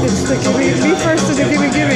It's the gimme, me first to the gimme gimme.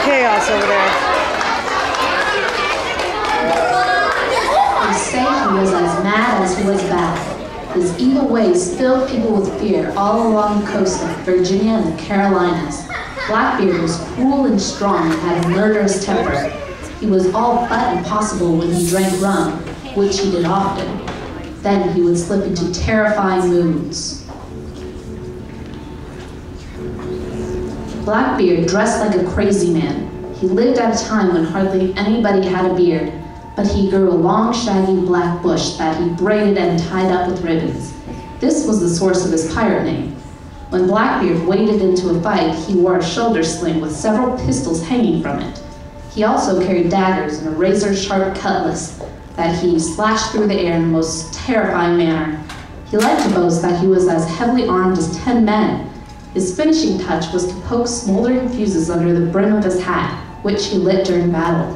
Chaos over there. They say he was as mad as he was bad. His evil ways filled people with fear all along the coast of Virginia and the Carolinas. Blackbeard was cruel and strong and had a murderous temper. He was all but impossible when he drank rum, which he did often. Then he would slip into terrifying moods. Blackbeard dressed like a crazy man. He lived at a time when hardly anybody had a beard, but he grew a long, shaggy black bush that he braided and tied up with ribbons. This was the source of his pirate name. When Blackbeard waded into a fight, he wore a shoulder sling with several pistols hanging from it. He also carried daggers and a razor-sharp cutlass that he slashed through the air in the most terrifying manner. He liked to boast that he was as heavily armed as 10 men. His finishing touch was to poke smoldering fuses under the brim of his hat, which he lit during battle.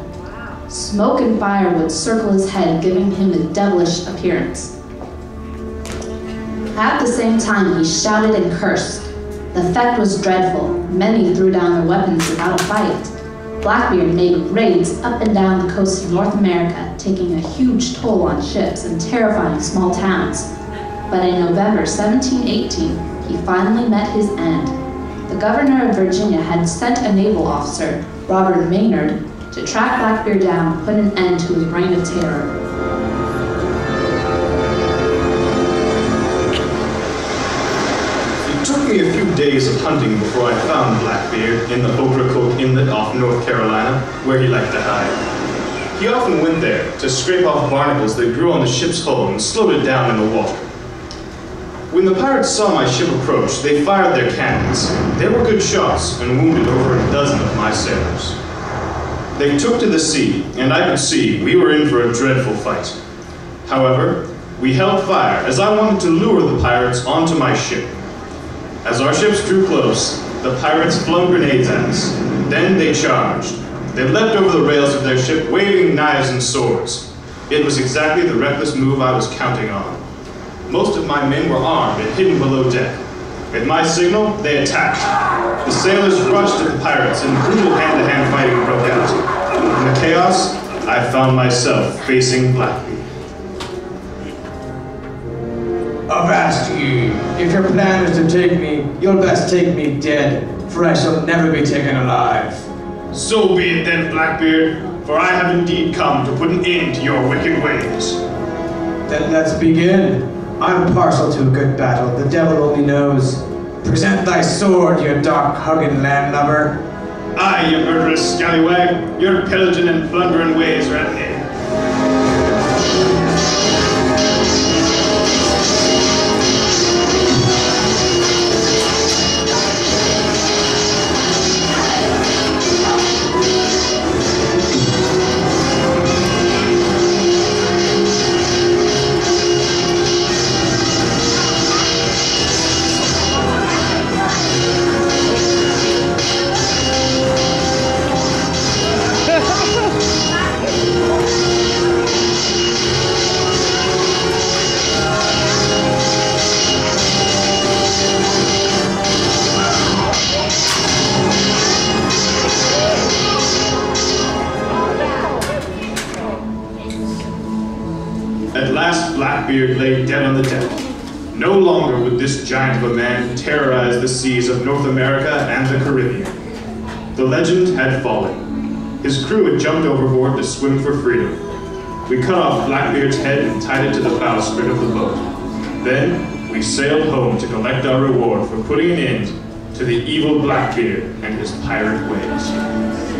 Smoke and fire would circle his head, giving him a devilish appearance. At the same time, he shouted and cursed. The effect was dreadful. Many threw down their weapons without a fight. Blackbeard made raids up and down the coast of North America, taking a huge toll on ships and terrifying small towns. But in November 1718, he finally met his end. The governor of Virginia had sent a naval officer, Robert Maynard, to track Blackbeard down and put an end to his reign of terror. It took me a few days of hunting before I found Blackbeard in the Ocracoke Inlet off North Carolina, where he liked to hide. He often went there to scrape off barnacles that grew on the ship's hull and slowed it down in the water. When the pirates saw my ship approach, they fired their cannons. They were good shots and wounded over a dozen of my sailors. They took to the sea, and I could see we were in for a dreadful fight. However, we held fire as I wanted to lure the pirates onto my ship. As our ships drew close, the pirates flung grenades at us. Then they charged. They leapt over the rails of their ship, waving knives and swords. It was exactly the reckless move I was counting on. Most of my men were armed and hidden below deck. At my signal, they attacked. The sailors rushed at the pirates and brutal hand-to-hand fighting broke out. In the chaos, I found myself facing Blackbeard. Avast ye! If your plan is to take me, you'll best take me dead, for I shall never be taken alive. So be it then, Blackbeard, for I have indeed come to put an end to your wicked ways. Then let's begin. I'm partial to a good battle, the devil only knows. Present thy sword, you dark-hugging landlubber. Aye, you murderous scallywag, your pillaging and plundering ways are at an end. At last Blackbeard lay dead on the deck. No longer would this giant of a man terrorize the seas of North America and the Caribbean. The legend had fallen. His crew had jumped overboard to swim for freedom. We cut off Blackbeard's head and tied it to the bowsprit of the boat. Then we sailed home to collect our reward for putting an end to the evil Blackbeard and his pirate ways.